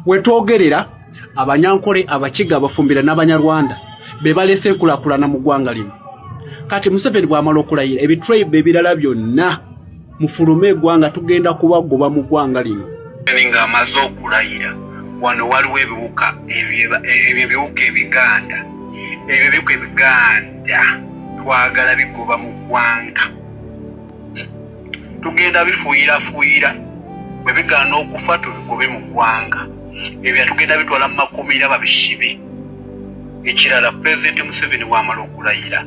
wetwogerera abanyankole abakiga abafumbira n'abanyarwanda be balese enkulakulana mu ggwanga lino. Kati Museveni bw'amala okulayira ebitribe ebirala byonna mufulume eggwanga tugenda kubagoba mu ggwanga lino. Nga amaze okulayira wano waliwo ebiwuka ebiganda twagala bigoba mu ggwanga. Tugenda bifuuyira bwe bigaana okufa tubigobe mu ggwanga. Ebyo tugenda bitwala mu makomera babisibe. Ekirala Pulezidenti Museveni bw'amala okulayira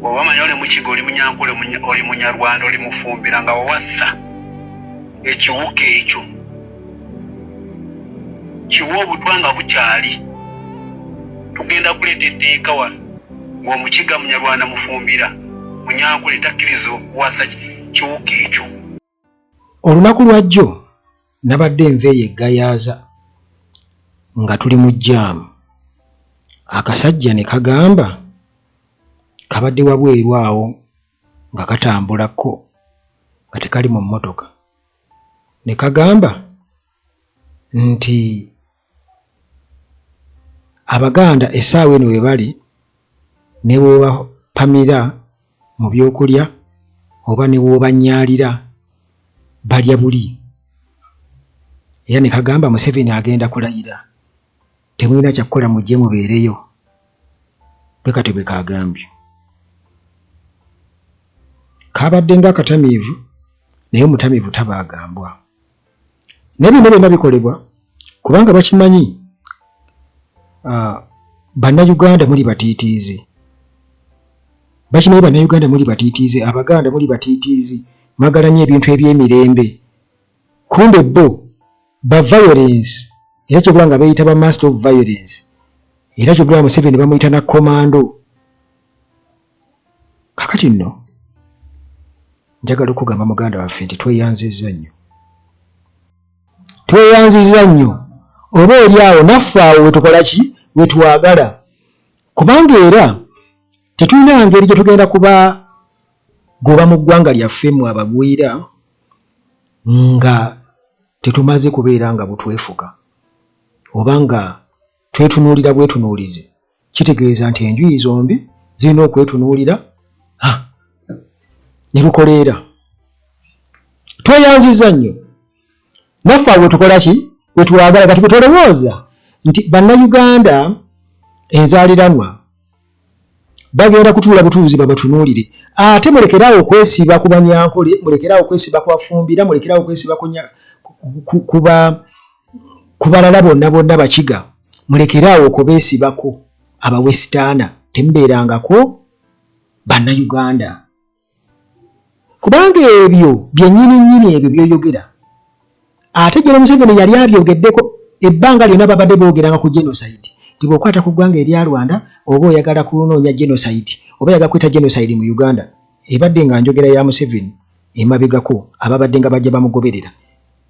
oba manya oli mukiga oli munyankole oli munyarwanda oli mufumbira nga wawassa ekiwuka ekyo kiwa obutwa nga bukyali. Tugenda kuleeta etteeka wano ng'omukiga munyarwanda mufumbira munyankole takkiriza okuwasa kiwuka ekyo. Olunaku lwajjo nabadde nveeyo eggayaaza nga tuli mu jjaamu. Akasajja ne kagamba kabadde wabweru awo nga katambulako nga tekali mu mmotoka. Ne kagamba nti Abaganda essaawa eno we bali ne bw'obapamira mu byokulya oba ne bw'obanyaalira balya buli. Era ne kagamba Museveni agenda kulayira temulina kyakukola mujje mubeereyo. Bwe kati bwe kagambye. Kabadde ng'akatamiivu naye omutamiivu tabaagambwa. Ne bino byonna bikolebwa kubanga bakimanyi bannayuganda muli batiitiizi. Bakimanyi bannayuganda muli batiitiizi, Abaganda muli batiitiizi, mwagala nnyo ebintu eby'emirembe. Kumbe bo ba violence era kyogera nga beeyita ba master of violence. Era kyogera Museveni bamuyita na komando. Kakati nno njagala okugamba muganda waffe nti tweyanzizza nnyo. Tweyanzizza nnyo. Oba oli awo naffe awo wetukola ki? Wetwagala. Kubanga era tetulina ngeri gye tugenda kuba goba mu ggwanga lyaffe mu abagwira nga tetumaze kubeera nga butwefuka oba nga twetunuulira bwetunuulize. Kitegeeza nti enjuyi zombi zirina okwetunuulira ne lukoleera. Tweyanzizza nnyo. Naffe awo tukola ki? Wetwagala. Kati bwetolowooza nti bannayuganda enzaaliranwa bagenda kutuula butuuzi babatunuulire. Ate mulekeraawo okwesiba ku banyankole, mulekeraawo okwesiba ku bafumbira, mulekeraawo okwesiba ku balala bonna bakiga. Mulekeraawo okubeesibako abawesitaana. Temubeerangako bannayuganda. Kubanga ebyo byennyini ebyo byoyogera. Ate General Museveni yali abyogeddeko ebbanga lyonna babadde boogeranga ku genocide. Tibwokwata ku ggwanga erya Rwanda oba oyagala kunoonya genocide oba oyagala kweta genocide mu Uganda. Ebadde nga njogera ya Museveni emabegako ababadde nga bajja bamugoberera.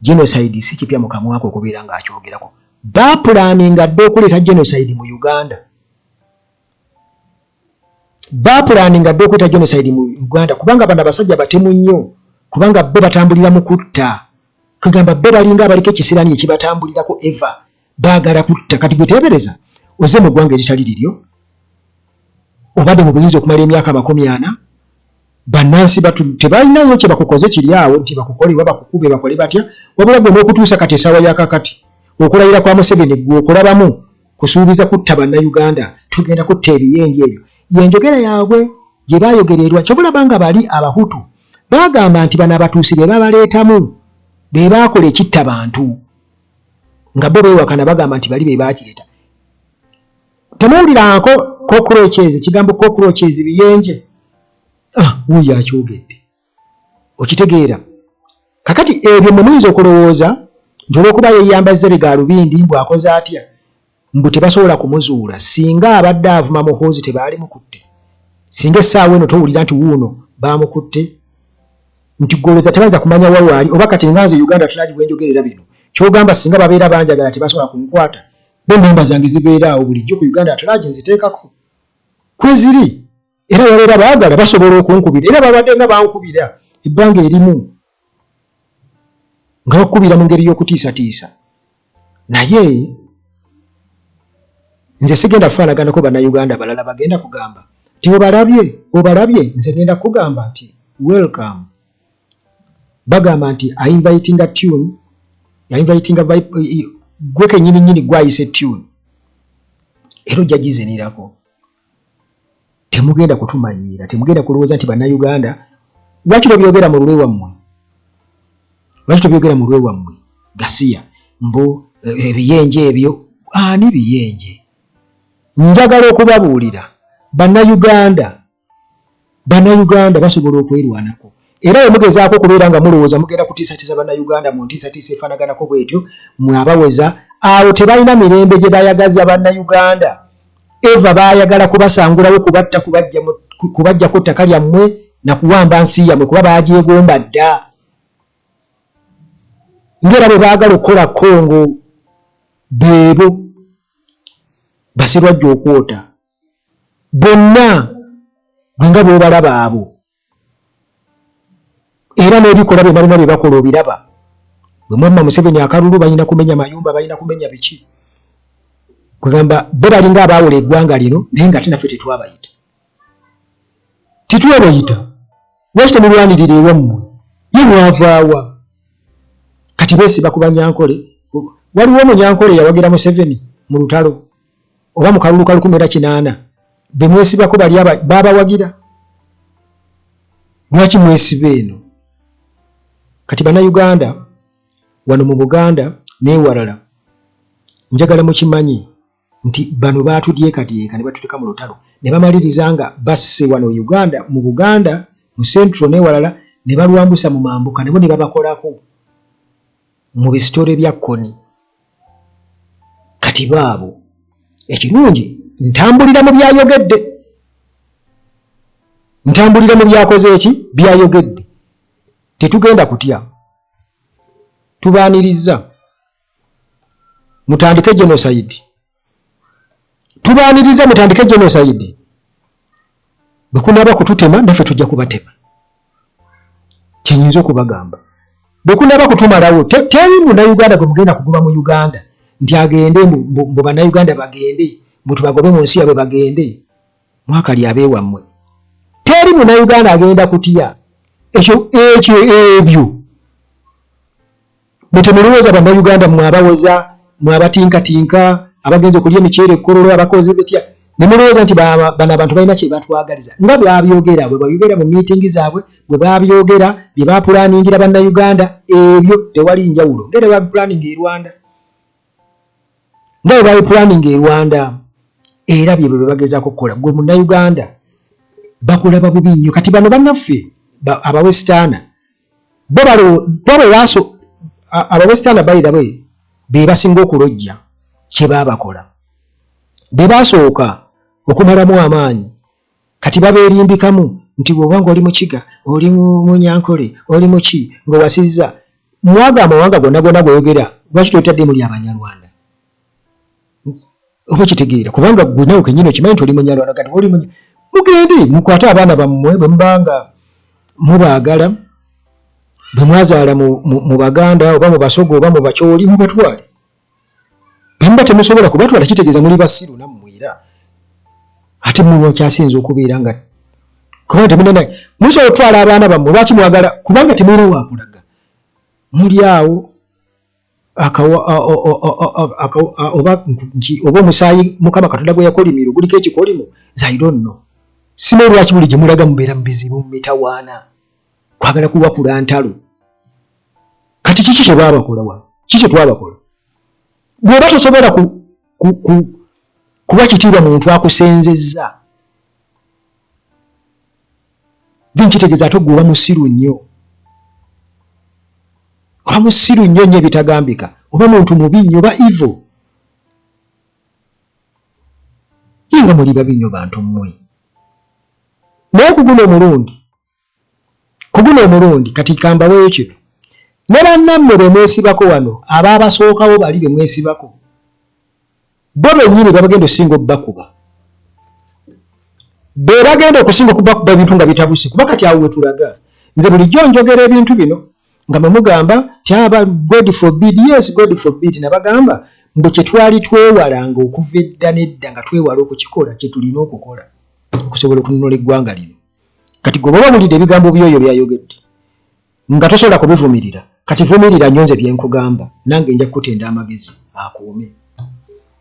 Genocide si kipya mu kamwa ko okubeera ng'akyogerako. Bapulaninga dde okuleeta genocide mu Uganda. Bapulaninga dde okuleeta genocide mu Uganda kubanga bano abasajja batemu nnyo, kubanga bo batambulira mu kutta. Kagamba bo balinga abaliko ekisirani ekibatambulirako eva. Baagala kutta. Kati bwe teebereza oze mu ggwanga eritali liryo obadde mu buyinza okumala emyaka 40 bannansi tebalinayo kye bakukoze kiri awo nti bakukole oba bakukube bakole batya wabula gwe n'okutuusa kati essaawa yakakati okulayira kwa Museveni gwe okulabamu kusuubiza kutta bannayuganda tugenda kutta ebiyenje ebyo. Yenjogera yaabwe gye baayogererwa kyobulaba nga bali Abahutu baagamba nti bano abatuusi be babaleetamu be baakola ekitta bantu nga bo beewakana bagamba nti bali be baakireeta. Temuwuliranko cockroaches, ekigambo cockroaches biyenje. Wuuyo akyogedde. Okitegeera. Kakati ebyo mwe muyinza okulowooza nti olw'okuba yeeyambazza bigaalubindi mbu akoze atya mbu tebasobola kumuzuula singa abadde avuma muhoozi tebaali mukutte. Singa essaawa eno towulira nti wuuno baamukutte nti golooza tebayinza kumanya wawaali oba kati nganze Uganda tulagi bwe njogerera bino. Kyogamba singa babeera banjagala tebasobola kumukwata. Bo nnamba zange zibeera awo bulijjo ku Uganda tulagi nziteekako. Kwe ziri. Era waleera baagala basobola okunkubira. Era babadde nga bankubira ebbanga erimu nga bakubira mu ngeri y'okutiisatiisa. naye nze sigenda kufaanaganako bannayuganda balala bagenda kugamba ti obalabye nze genda kugamba nti welcome. Bagamba nti ainvitinga tune gwe kenyini gwayise tune era ojja gizinirako. Temugenda kutumanyiira, temugenda kulowooza nti bannayuganda lwaki tobyogera mu lulwe wammwe Gasiya mbu ebiyenje ebyo ani biyenje. Njagala okubabuulira bannayuganda basobola okwerwanako era bwe mugezaako okubeera nga mulowooza mugenda kutiisatiisa bannayuganda mu ntiisatiisa efaanaganako bwetyo mwe abaweza awo tebalina mirembe gye bayagaza bannayuganda. Eva baayagala kubasangulawo kubajjako ttaka lyammwe na kuwamba nsi yammwe kuba bagyegomba dda ng'era bwe baagala okukola Kongo beebo basirwajja okwota bonna gwe nga bw'obalaba abo era n'ebikola bye balina bye bakola obiraba. Bwe mwamma Museveni akalulu balina kumenya mayumba, balina kumenya biki. Kugamba bo balinga abaawula eggwanga lino naye nga tinaffe tetwabayita. Lwaki temulwanirira ewammwe? Ye mwavaawa? Kati beesiba ku Banyankole. Waliwo Omunyankole yawagira Museveni mu lutalo oba mu kalulu ka 18 be mwesibako bali babawagira. Lwaki mwesiba eno? Kati bannayuganda wano mu Buganda n'ewalala njagala mukimanyi nti bano baatudyeekadyeka ne batuteeka mu lutalo ne bamaliriza nga basse wano Uganda mu Buganda mu Central n'ewalala ne balwambusa mu mambuka nebo ne babakolako mu bisitole bya Koni. Kati baabo ekirungi ntambulira mu byakoze eki byayogedde. Tetugenda kutya, tubaaniriza mutandike genocide. Bwe kunaaba kututema naffe tujja kubatema. Kyenyinza okubagamba bwe kunaaba kutumalawo teri munnayuganda gwe mugenda kugoba mu Uganda nti agende mbu bannayuganda bagende mbu tubagobe mu nsi yabwe bagende mwakali abeewammwe. Teri munnayuganda agenda kutya ebyo. Bwe temulowooza bannayuganda mwabaweza mwabatinkatinka abagenze okulya emiceere ekkololo abakozi betya ne mulowooza nti bano abantu balina kye batwagaliza nga bwe babyogera mu miitingi zaabwe bwe babyogera bye bapulaningira bannayuganda ebyo tewali njawulo. Ngere bapulaninga e Rwanda era bye bagezaako okukola. Gwe munnayuganda bakulaba bubi nnyo. Kati bano bannaffe abawesitaana abawesitaana bayira be basinga okulojja kye baabakola. Be basooka okumalamu amaanyi kati babeerimbikamu nti bw'obanga oli Mukiga oli Munyankole oli muki ng'owasizza mwaga amawanga gonna goyogera lwaki toyitadde muli Abanyarwanda oba kitegeera kubanga gwenawe kennyini okimanyi nti oli Munyarwanda kati oli mugende mukwate abaana bammwe bwe mubanga mubaagala bwe mwazaala mu Baganda oba mu Basogo oba mu Bakyoli mubatwale. Bemba temusobola kubatwala kitegeeza muli basiru nammwera ate muno kyasinza okubeera nga kubanga temunena musobola okutwala abaana bammwe lwaki mwagala kubanga temulina wakulaga muli awo oba omusaayi Mukama Katonda gwe yakolimira guliko ekikolimo I don't know. Sima lwaki buli gye mulaga mubeera mu bizibu mu mitawaana kwagala kuwakula ntalo. Kati kiki kye baabakola kiki twabakola? Bw'oba tosobola kuba kitiibwa muntu akusenzezza nkitegeeza ate gwe oba musiru nnyo nnyo ebitagambika oba muntu mubi nnyo oba evil. Yenga muli babi nnyo bantu mmwe. Naye kuguno omulundi kati kambaweyo kino ne bannammwe be mwesibako wano abaabasookawo bali be mwesibako bo bennyini babagenda okusinga okubakuba be bagenda okusinga okubakuba ebintu nga bitabuse kuba kati awo we tulaga. Nze bulijjo njogera ebintu bino nga mugamba tyaba God forbid. Yes, God forbid. Nabagamba mbu kyetwali twewalanga okuva edda nedda nga twewala okukikola kye tulina okukola okusobola okununula eggwanga lino. Kati gwe bw'oba bulidde ebigambo byoyo byayogedde nga tosobola kubivumirira, kati vumirira nyonze bye nkugamba, nange nja kukutenda amagezi akuume.